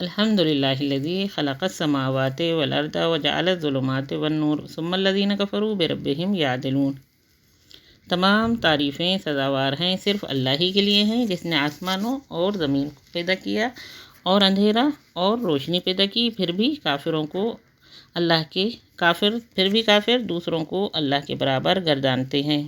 الحمد للہ الذی خلق السماوات والارض وجعل الظلمات والنور ثم الذین کفروا بربہم یعدلون۔ تمام تعریفیں سزاوار ہیں صرف اللہ ہی کے لیے ہیں، جس نے آسمانوں اور زمین کو پیدا کیا اور اندھیرا اور روشنی پیدا کی، پھر بھی کافر دوسروں کو اللہ کے برابر گردانتے ہیں۔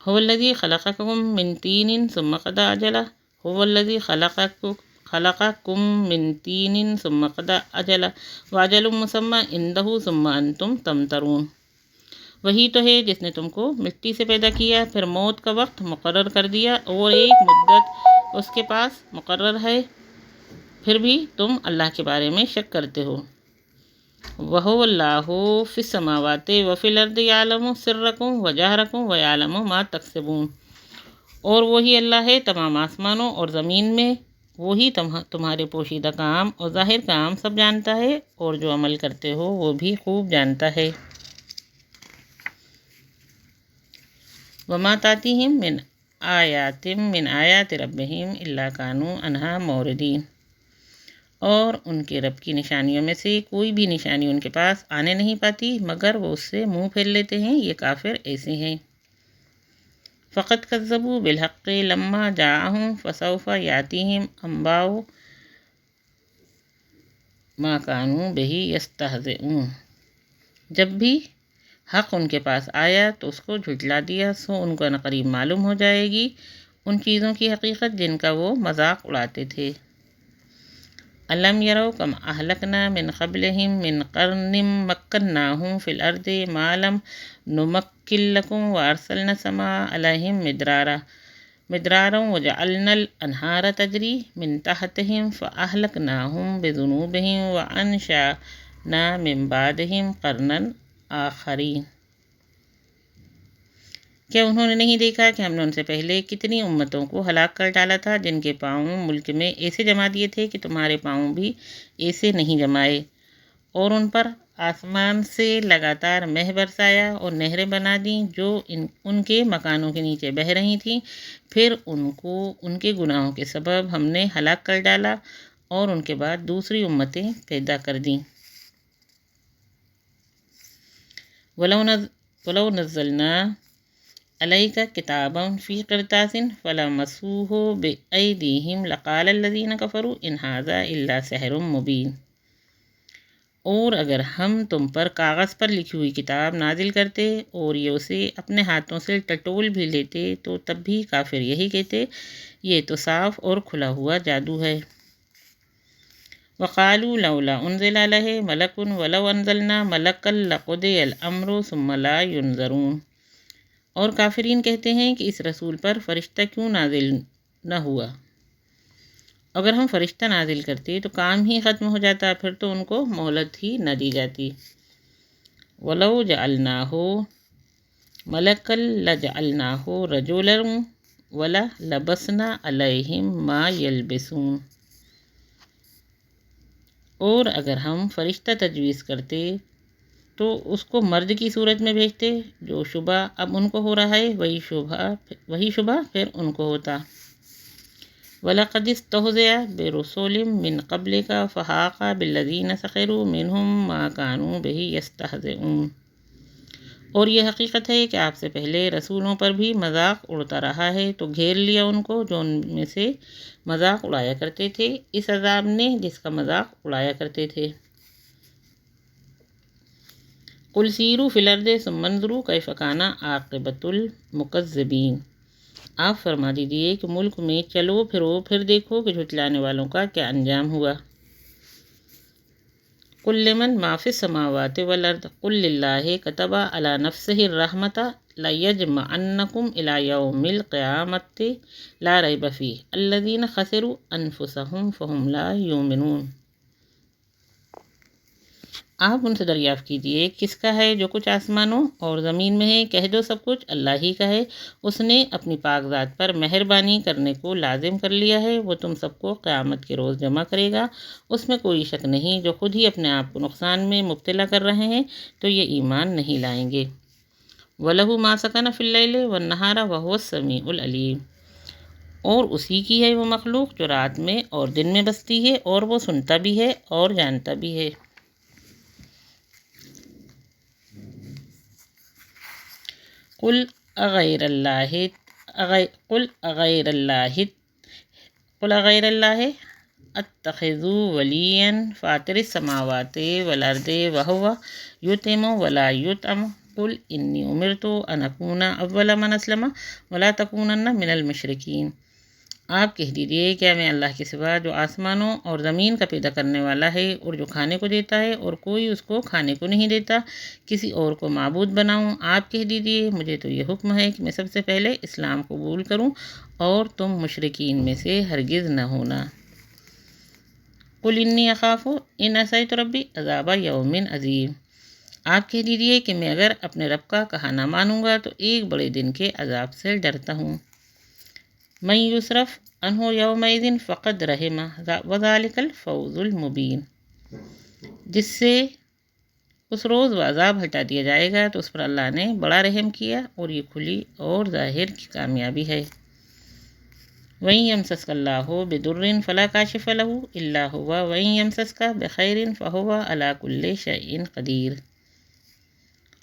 هو الذی خلقکم من طین ثم قضى اجلا هو الذی خلقکم من طین ثم قضى اجلا واجل مسمى عنده ثم انتم تمترون۔ وہی تو ہے جس نے تم کو مٹی سے پیدا کیا، پھر موت کا وقت مقرر کر دیا اور ایک مدت اس کے پاس مقرر ہے، پھر بھی تم اللہ کے بارے میں شک کرتے ہو۔ وَهُوَ اللَّهُ فِي السَّمَاوَاتِ وَفِي الْأَرْضِ يَعْلَمُ سِرَّكُمْ وَجَهْرَكُمْ وَيَعْلَمُ مَا تَكْسِبُونَ۔ اور وہی اللہ ہے تمام آسمانوں اور زمین میں، وہی تمہارے پوشیدہ کام اور ظاہر کام سب جانتا ہے، اور جو عمل کرتے ہو وہ بھی خوب جانتا ہے۔ وَمَا تَأْتِيهِم مِّنْ آیَاتٍ مِّنْ آیَاتِ رَبِّهِمْ إِلَّا كَانُوا عَنْهَا مُعْرِضِينَ۔ اور ان کے رب کی نشانیوں میں سے کوئی بھی نشانی ان کے پاس آنے نہیں پاتی مگر وہ اس سے منہ پھیر لیتے ہیں، یہ کافر ایسے ہیں۔ فَقَدْ كَذَّبُوا بِالْحَقِّ لَمَّا جَاءَهُمْ فَسَوْفَ يَأْتِيهِمْ أَنبَاءُ مَا كَانُوا بِهِ يَسْتَهْزِئُونَ۔ جب بھی حق ان کے پاس آیا تو اس کو جھٹلا دیا، سو ان کو عنقریب معلوم ہو جائے گی ان چیزوں کی حقیقت جن کا وہ مذاق اڑاتے تھے۔ أَلَمْ يَرَوْا كَمْ أَهْلَكْنَا مِنْ قَبْلِهِمْ مِنْ قَرْنٍ مَّكَّنَّاهُمْ فِي الْأَرْضِ مَا لَمْ نُمَكِّن لَّكُمْ وَأَرْسَلْنَا السَّمَاءَ عَلَيْهِمْ مِدْرَارًا وَجَعَلْنَا الْأَنْهَارَ تَجْرِي مِنْ تَحْتِهِمْ فَأَهْلَكْنَاهُمْ بِذُنُوبِهِمْ وَأَنشَأْنَا مِنْ بَعْدِهِمْ قَرْنًا آخَرِينَ۔ کیا انہوں نے نہیں دیکھا کہ ہم نے ان سے پہلے کتنی امتوں کو ہلاک کر ڈالا تھا، جن کے پاؤں ملک میں ایسے جما دیے تھے کہ تمہارے پاؤں بھی ایسے نہیں جمائے، اور ان پر آسمان سے لگاتار مہ برسایا اور نہریں بنا دیں جو ان کے مکانوں کے نیچے بہہ رہی تھیں، پھر ان کو ان کے گناہوں کے سبب ہم نے ہلاک کر ڈالا اور ان کے بعد دوسری امتیں پیدا کر دیں۔ وَلَوْ نَزَّلْنَا عَلَيْكَ كِتَابًا فِي قِرْطَاسٍ فَلَمَسُوهُ بِأَيْدِيهِمْ لَقَالَ الَّذِينَ كَفَرُوا إِنْ هَٰذَا إِلَّا سِحْرٌ مُّبِينٌ۔ اور اگر ہم تم پر کاغذ پر لکھی ہوئی کتاب نازل کرتے اور یہ اسے اپنے ہاتھوں سے ٹٹول بھی لیتے تو تب بھی کافر یہی کہتے، یہ تو صاف اور کھلا ہوا جادو ہے۔ وَقَالُوا لَوْلَا أُنزِلَ عَلَيْهِ مَلَكٌ وَلَوْ أَنزَلْنَا مَلَكًا لَّقُضِيَ الْأَمْرُ ثُمَّ لَا يُنظَرُونَ۔ اور کافرین کہتے ہیں کہ اس رسول پر فرشتہ کیوں نازل نہ ہوا، اگر ہم فرشتہ نازل کرتے تو کام ہی ختم ہو جاتا، پھر تو ان کو مہلت ہی نہ دی جاتی۔ وَلَوْ جَعَلْنَاهُ مَلَكًا لَّجَعَلْنَاهُ رَجُلًا وَلَلَبَسْنَا عَلَيْهِمْ مَا يَلْبِسُونَ۔ اور اگر ہم فرشتہ تجویز کرتے تو اس کو مرد کی صورت میں بھیجتے، جو شبہ اب ان کو ہو رہا ہے وہی شبہ پھر ان کو ہوتا۔ وَلَقَدِ اسْتُهْزِئَ بِرُسُلٍ مِّن قَبْلِكَ فَحَاقَ بِالَّذِينَ سَخِرُوا مِنْهُم مَّا كَانُوا بِهِ يَسْتَهْزِئُونَ۔ اور یہ حقیقت ہے کہ آپ سے پہلے رسولوں پر بھی مذاق اڑتا رہا ہے تو گھیر لیا ان کو جو ان میں سے مذاق اڑایا کرتے تھے، اس عذاب نے جس کا مذاق اڑایا کرتے تھے۔ قُلْ سِیرُوا فِی الْأَرْضِ ثُمَّ انظُرُوا کَیْفَ کَانَ عَاقِبَةُ الْمُکَذِّبِینَ۔ آپ فرما دیجئے کہ ملک میں چلو پھرو، پھر دیکھو کہ جھٹلانے والوں کا کیا انجام ہوا۔ قُل لِّمَن مَا فِی السَّمَاوَاتِ وَالْأَرْضِ قُل لِّلَّهِ كَتَبَ عَلَىٰ نَفْسِهِ الرَّحْمَةَ لَيَجْمَعَنَّكُمْ إِلَىٰ يَوْمِ الْقِیَامَةِ لَا رَیْبَ فِیہِ الَّذِینَ خَسِرُوا أَنفُسَهُمْ فَهُمْ لَا یُؤْمِنُونَ۔ آپ ان سے دریافت کیجئے کس کا ہے جو کچھ آسمانوں اور زمین میں ہے، کہہ دو سب کچھ اللہ ہی کا ہے، اس نے اپنی پاک ذات پر مہربانی کرنے کو لازم کر لیا ہے، وہ تم سب کو قیامت کے روز جمع کرے گا، اس میں کوئی شک نہیں۔ جو خود ہی اپنے آپ کو نقصان میں مبتلا کر رہے ہیں تو یہ ایمان نہیں لائیں گے۔ وَلَهُ مَا سَكَنَ فِی اللَّیلِ وَالنَّہَارِ وَهُوَ السَّمِیعُ الْعَلِیمُ۔ اور اسی کی ہے وہ مخلوق جو رات میں اور دن میں بستی ہے، اور وہ سنتا بھی ہے اور جانتا بھی ہے۔ قل اغیر اللہ قل اغیر اللہ قل اغیر اللہ اتخذ ولیا فاطر السماوات والارض وهو یطعم ولا یطعم قل انی امرت ان اکون اول من اسلم ولا تکونن من المشرکین۔ آپ کہہ دیجئے کیا میں اللہ کے سوا جو آسمانوں اور زمین کا پیدا کرنے والا ہے اور جو کھانے کو دیتا ہے اور کوئی اس کو کھانے کو نہیں دیتا، کسی اور کو معبود بناؤں؟ آپ کہہ دیجئے مجھے تو یہ حکم ہے کہ میں سب سے پہلے اسلام قبول کروں اور تم مشرکین میں سے ہرگز نہ ہونا۔ قل انی اخاف ان عصیت ربی عذاب یوم عظیم۔ آپ کہہ دیجئے کہ میں اگر اپنے رب کا کہا نہ مانوں گا تو ایک بڑے دن کے عذاب سے ڈرتا ہوں۔ من یصرف عنہ یومئذ فقد رحمہ وذلک الفوز المبین۔ جس سے اس روز وہ عذاب ہٹا دیا جائے گا تو اس پر اللہ نے بڑا رحم کیا، اور یہ کھلی اور ظاہر کی کامیابی ہے۔ وَإِن يَمْسَسْكَ اللَّهُ بِضُرٍّ فَلَا كَاشِفَ لَهُ إِلَّا هُوَ وَإِن يَمْسَسْكَ بِخَيْرٍ فَهُوَ عَلَى كُلِّ شَيْءٍ قَدِيرٌ۔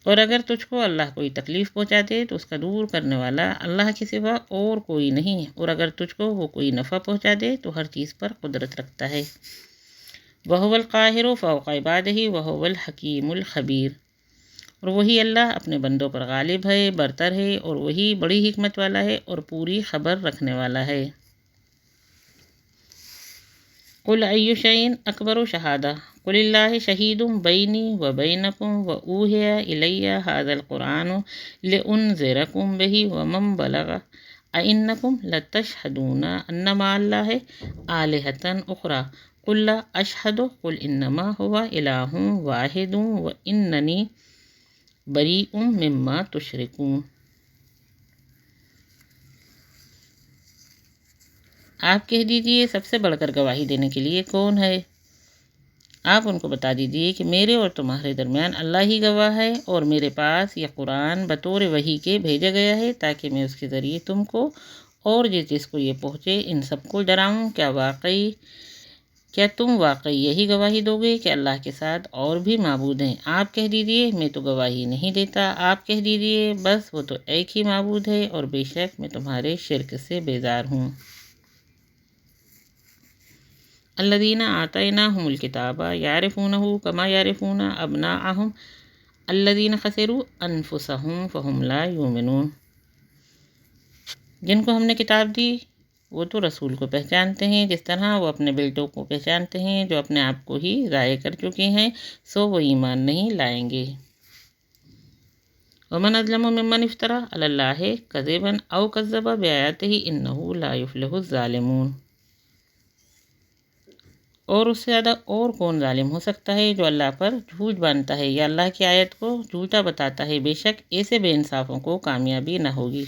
اور اگر تجھ کو اللہ کوئی تکلیف پہنچا دے تو اس کا دور کرنے والا اللہ کے سوا اور کوئی نہیں، اور اگر تجھ کو وہ کوئی نفع پہنچا دے تو ہر چیز پر قدرت رکھتا ہے۔ وَهُوَ الْقَاهِرُ فَوْقَ عِبَادِهِ وَهُوَ الْحَكِيمُ الْخَبِيرُ۔ اور وہی اللہ اپنے بندوں پر غالب ہے، برتر ہے، اور وہی بڑی حکمت والا ہے اور پوری خبر رکھنے والا ہے۔ قل ای شیء اکبر شہادہ قل اللہ شہید بینی و بینکم و اوحی الی ھذا القرآن لانذرکم بہ ومن بلغ ائنکم لتشہدون ان مع اللہ آلہۃ اخری قل لا اشہد قل انما هو الہ واحد و اننی بریء مما تشرکون۔ آپ کہہ دیجئے سب سے بڑھ کر گواہی دینے کے لیے کون ہے؟ آپ ان کو بتا دیجئے کہ میرے اور تمہارے درمیان اللہ ہی گواہ ہے، اور میرے پاس یہ قرآن بطور وحی کے بھیجا گیا ہے تاکہ میں اس کے ذریعے تم کو اور جس کو یہ پہنچے ان سب کو ڈراؤں۔ کیا تم واقعی یہی گواہی دو گے کہ اللہ کے ساتھ اور بھی معبود ہیں؟ آپ کہہ دیجئے میں تو گواہی نہیں دیتا۔ آپ کہہ دیجئے بس وہ تو ایک ہی معبود ہے، اور بے شک میں تمہارے شرک سے بیزار ہوں۔ الذین آتیناہم الکتاب یعرفونہ کما یعرفون ابناءہم الذین خسروا انفسہم فہم لا یؤمنون۔ جن کو ہم نے کتاب دی وہ تو رسول کو پہچانتے ہیں جس طرح وہ اپنے بیٹوں کو پہچانتے ہیں جو اپنے آپ کو ہی ضائع کر چکے ہیں، سو وہ ایمان نہیں لائیں گے۔ ومن اظلم ممن افتری علی اللہ کذبا او کذب بآیاتہ انہ لا یفلح الظالمون۔ اور اس سے زیادہ اور کون ظالم ہو سکتا ہے جو اللہ پر جھوٹ باندھتا ہے یا اللہ کی آیت کو جھوٹا بتاتا ہے؟ بے شک ایسے بے انصافوں کو کامیابی نہ ہوگی۔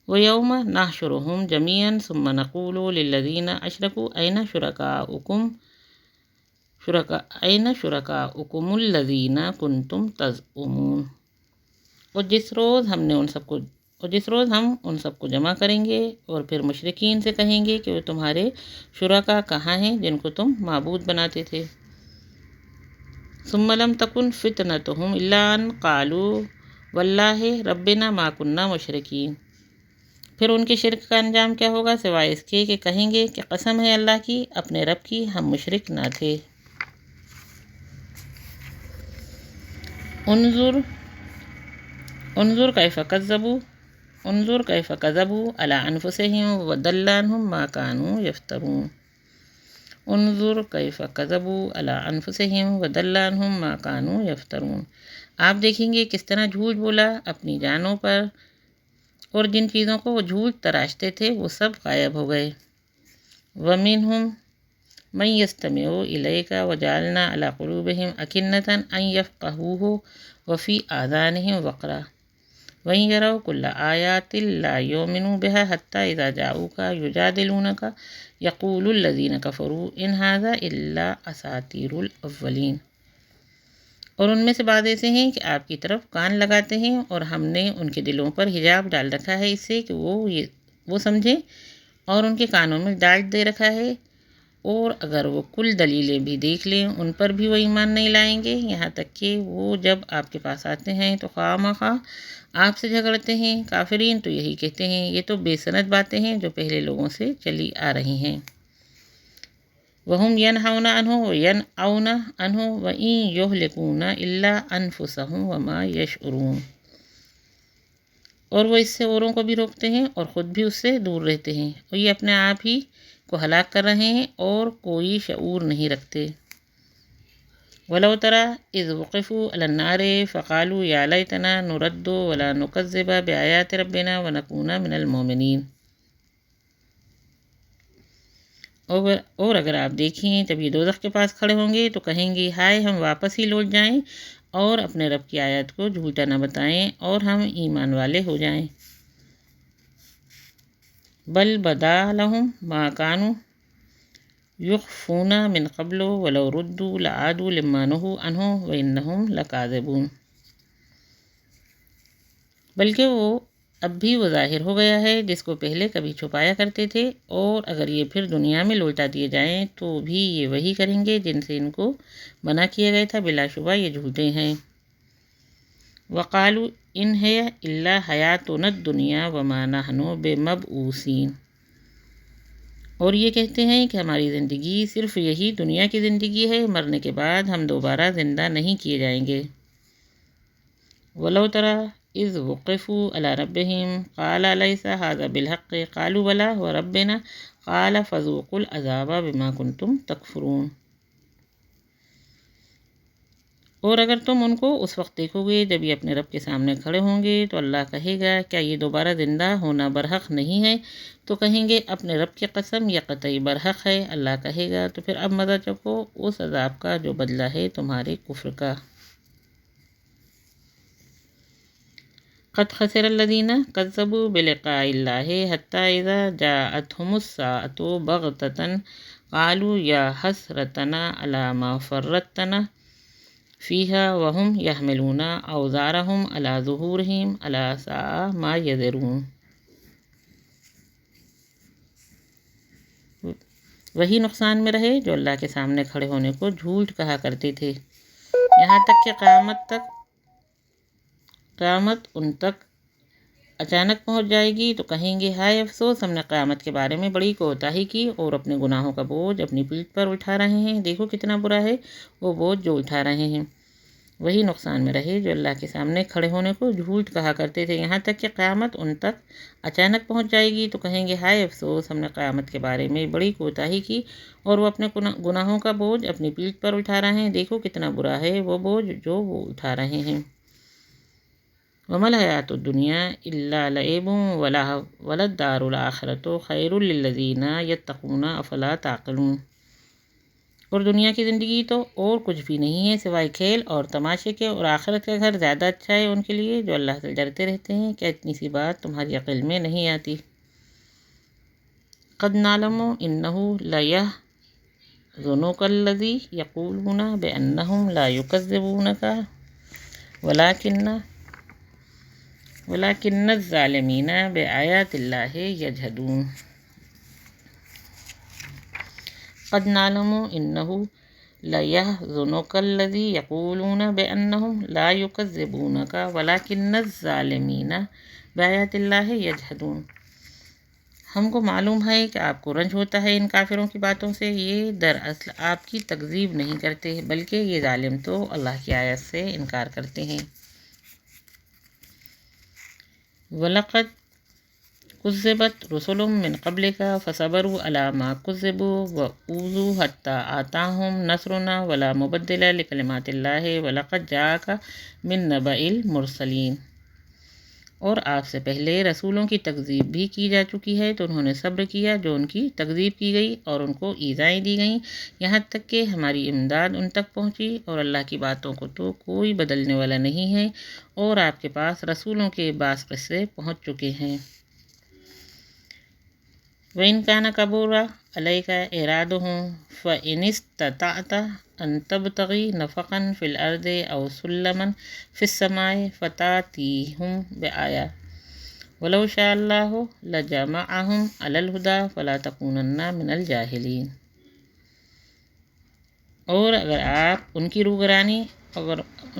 وَيَوْمَ نَحْشُرُهُمْ جَمِيعًا ثُمَّ نَقُولُ لِلَّذِينَ أَشْرَكُوا أَيْنَ شُرَكَاؤُكُمُ الَّذِينَ كُنْتُمْ تَزْعُمُونَ۔ اور جس روز ہم ان سب کو جمع کریں گے اور پھر مشرکین سے کہیں گے کہ وہ تمہارے شرکا کہاں ہیں جن کو تم معبود بناتے تھے۔ ثم لم تکن فتنتهم الا ان قالوا واللہ ربنا ما كنا مشرکین۔ پھر ان کے شرک کا انجام کیا ہوگا سوائے اس کے کہ کہیں گے کہ قسم ہے اللہ کی، اپنے رب کی، ہم مشرک نہ تھے۔ انظر کیف کذبوا علی انفسہم وضل عنہم ما كانوا یفترون۔ انظر کیف کذبوا علی انفسہم وضل عنہم ما كانوا یفترون۔ آپ دیکھیں گے کس طرح جھوٹ بولا اپنی جانوں پر، اور جن چیزوں کو وہ جھوٹ تراشتے تھے وہ سب غائب ہو گئے۔ وَمِنْهُمْ مَنْ يَسْتَمِعُ إِلَيْكَ وَجَعَلْنَا عَلَى قُلُوبِهِمْ أَكِنَّةً أَنْ يَفْقَهُوهُ وَفِي آذَانِهِمْ وَقْرًا وَإِنْ يَرَوْا كُلَّ آيَاتٍ لَا يُؤْمِنُوا بِهَا حَتَّى إِذَا جَاءُوكَ يُجَادِلُونَكَ يَقُولُ الَّذِينَ كَفَرُوا إِنْ هَذَا إِلَّا أَسَاطِيرُ الْأَوَّلِينَ۔ اور ان میں سے بعض ایسے ہیں کہ آپ کی طرف کان لگاتے ہیں، اور ہم نے ان کے دلوں پر حجاب ڈال رکھا ہے اس سے کہ وہ یہ وہ سمجھیں، اور ان کے کانوں میں ڈانٹ دے رکھا ہے، اور اگر وہ کل دلیلیں بھی دیکھ لیں ان پر بھی وہ ایمان نہیں لائیں گے، یہاں تک کہ وہ جب آپ کے پاس آتے ہیں تو خواہ مخواہ آپ سے جھگڑتے ہیں۔ کافرین تو یہی کہتے ہیں، یہ تو بے سند باتیں ہیں جو پہلے لوگوں سے چلی آ رہی ہیں۔ وَهُمْ يَنْهَوْنَ عَنْهُ وَيَنْأَوْنَ عَنْهُ وَإِنْ يُهْلِكُونَ إِلَّا أَنفُسَهُمْ وَمَا يَشْعُرُونَ، اور وہ اس سے اوروں کو بھی روکتے ہیں اور خود بھی اس سے دور رہتے ہیں، اور یہ اپنے آپ ہی کو ہلاک کر رہے ہیں اور کوئی شعور نہیں رکھتے۔ وَلَوْ تَرَىٰ إِذْ وُقِفُوا عَلَى النَّارِ فَقَالُوا يَا لَيْتَنَا نُرَدُّ وَلَا نُكَذِّبَ بِآيَاتِ رَبِّنَا وَنَكُونَ مِنَ الْمُؤْمِنِينَ، اور اگر آپ دیکھیں جب یہ دوزخ کے پاس کھڑے ہوں گے تو کہیں گے، ہائے ہم واپس ہی لوٹ جائیں اور اپنے رب کی آیات کو جھوٹا نہ بتائیں اور ہم ایمان والے ہو جائیں۔ بل بدا لهم ما كانوا یخفون من قبل ولو ردوا لعادوا لما نہوا عنہ وانہم لکاذبون، بلکہ اب بھی وہ ظاہر ہو گیا ہے جس کو پہلے کبھی چھپایا کرتے تھے، اور اگر یہ پھر دنیا میں لوٹا دیے جائیں تو بھی یہ وہی کریں گے جن سے ان کو منع کیا گیا تھا، بلا شبہ یہ جھوٹے ہیں۔ وقالوا ان ہی الا حیاتنا الدنیا وما نحن بمبعوثین، اور یہ کہتے ہیں کہ ہماری زندگی صرف یہی دنیا کی زندگی ہے، مرنے کے بعد ہم دوبارہ زندہ نہیں کیے جائیں گے۔ وَلَوْ تَرَىٰ إِذْ وُقِفُوا عَلَىٰ رَبِّهِمْ قَالَ أَلَيْسَ هَٰذَا بِالْحَقِّ قَالُوا بَلَىٰ وَرَبِّنَا قَالَ فَذُوقُوا الْعَذَابَ بِمَا كُنتُمْ تَكْفُرُونَ، اور اگر تم ان کو اس وقت دیکھو گے جب یہ اپنے رب کے سامنے کھڑے ہوں گے تو اللہ کہے گا، کیا یہ دوبارہ زندہ ہونا برحق نہیں ہے؟ تو کہیں گے، اپنے رب کی قسم یہ قطعی برحق ہے۔ اللہ کہے گا، تو پھر اب مزہ چکھو اس عذاب کا جو بدلہ ہے تمہارے کفر کا۔ قد خسر الذین کذبوا بلقاء اللہ حتی اذا جاءتهم الساعة بغتة قالوا یا حسرتنا علی ما فرطنا فیہا وہم یحملون اوزارہم علی ظہورہم الا ساء ما یزرون، وہی نقصان میں رہے جو اللہ کے سامنے کھڑے ہونے کو جھوٹ کہا کرتے تھے، یہاں تک کہ قیامت ان تک اچانک پہنچ جائے گی تو کہیں گے، ہائے افسوس، ہم نے قیامت کے بارے میں بڑی کوتاہی کی اور اپنے گناہوں کا بوجھ اپنی پیٹھ پر اٹھا رہے ہیں، دیکھو کتنا برا ہے وہ بوجھ جو اٹھا رہے ہیں۔ وہی نقصان میں رہے جو اللہ کے سامنے کھڑے ہونے کو جھوٹ کہا کرتے تھے، یہاں تک کہ قیامت ان تک اچانک پہنچ جائے گی تو کہیں گے، ہائے افسوس، ہم نے قیامت کے بارے میں بڑی کوتاہی کی اور وہ اپنے گناہوں کا بوجھ اپنی پیٹھ پر اٹھا رہے ہیں، دیکھو کتنا برا ہے وہ بوجھ جو وہ اٹھا رہے ہیں۔ وَمَا الْحَيَاةُ الدُّنْيَا إِلَّا لَعِبٌ وَلَلدَّارُ الْآخِرَةُ خَيْرٌ لِّلَّذِينَ يَتَّقُونَ أَفَلَا تَعْقِلُونَ، اور دنیا کی زندگی تو اور کچھ بھی نہیں ہے سوائے کھیل اور تماشے کے، اور آخرت کا گھر زیادہ اچھا ہے ان کے لیے جو اللہ سے ڈرتے رہتے ہیں۔ کیا اتنی سی بات تمہاری عقل میں نہیں آتی؟ قَدْ نَعْلَمُ إِنَّهُ لَيَحْزُنُكَ الَّذِي يَقُولُونَ بِأَنَّهُمْ لَا يُكَذِّبُونَكَ وَلَكِنَّ الظَّالِمِينَ بِآيَاتِ اللَّهِ يَجْحَدُونَ۔ قَدْ نَعْلَمُ إِنَّهُ لَيَحْزُنُكَ الَّذِي يَقُولُونَ بِأَنَّهُمْ لَا يُكَذِّبُونَكَ وَلَكِنَّ الظَّالِمِينَ بِآيَاتِ اللَّهِ يَجْحَدُونَ، ہم کو معلوم ہے کہ آپ کو رنج ہوتا ہے ان کافروں کی باتوں سے، یہ دراصل آپ کی تکذیب نہیں کرتے بلکہ یہ ظالم تو اللہ کی آیت سے انکار کرتے ہیں۔ وَلَقَدْ كُذِّبَتْ رُسُلٌ مِّن قَبْلِكَ فَصَبَرُوا عَلَىٰ مَا كُذِّبُوا وَأُوذُوا حَتَّىٰ آتَاهُمْ نَصْرُنَا وَلَا مُبَدِّلَ لِكَلِمَاتِ اللَّهِ وَلَقَدْ جَاءَكَ مِن نَّبَإِ الْمُرْسَلِينَ، اور آپ سے پہلے رسولوں کی تکذیب بھی کی جا چکی ہے تو انہوں نے صبر کیا جو ان کی تکذیب کی گئی اور ان کو ایذائیں دی گئیں، یہاں تک کہ ہماری امداد ان تک پہنچی، اور اللہ کی باتوں کو تو کوئی بدلنے والا نہیں ہے، اور آپ کے پاس رسولوں کے بعض قصے پہنچ چکے ہیں۔ وَإِن كَانَ كَبُرَ عَلَيْكَ إِعْرَاضُهُمْ فَإِنِ اسْتَطَعْتَ أَن تَبْتَغِي نَفَقًا فِي الْأَرْضِ أَوْ سُلَّمًا فِي السَّمَاءِ فَتَأْتِيَهُم بِآيَةٍ ولو شاء اللہ لجمعہم علی الہدی فلا تکونن من الجاہلین۔ اور اگر ان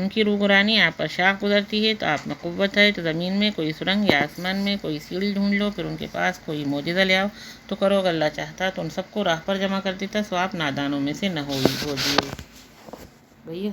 کی روگرانی آپ پر شاخ گزرتی ہے تو آپ میں قوت ہے تو زمین میں کوئی سرنگ یا آسمان میں کوئی سیڑھی ڈھونڈ لو، پھر ان کے پاس کوئی معجزہ لے آؤ تو کرو، اگر اللہ چاہتا تو ان سب کو راہ پر جمع کر دیتا، سو آپ نادانوں میں سے نہ ہوئیے۔ بھیا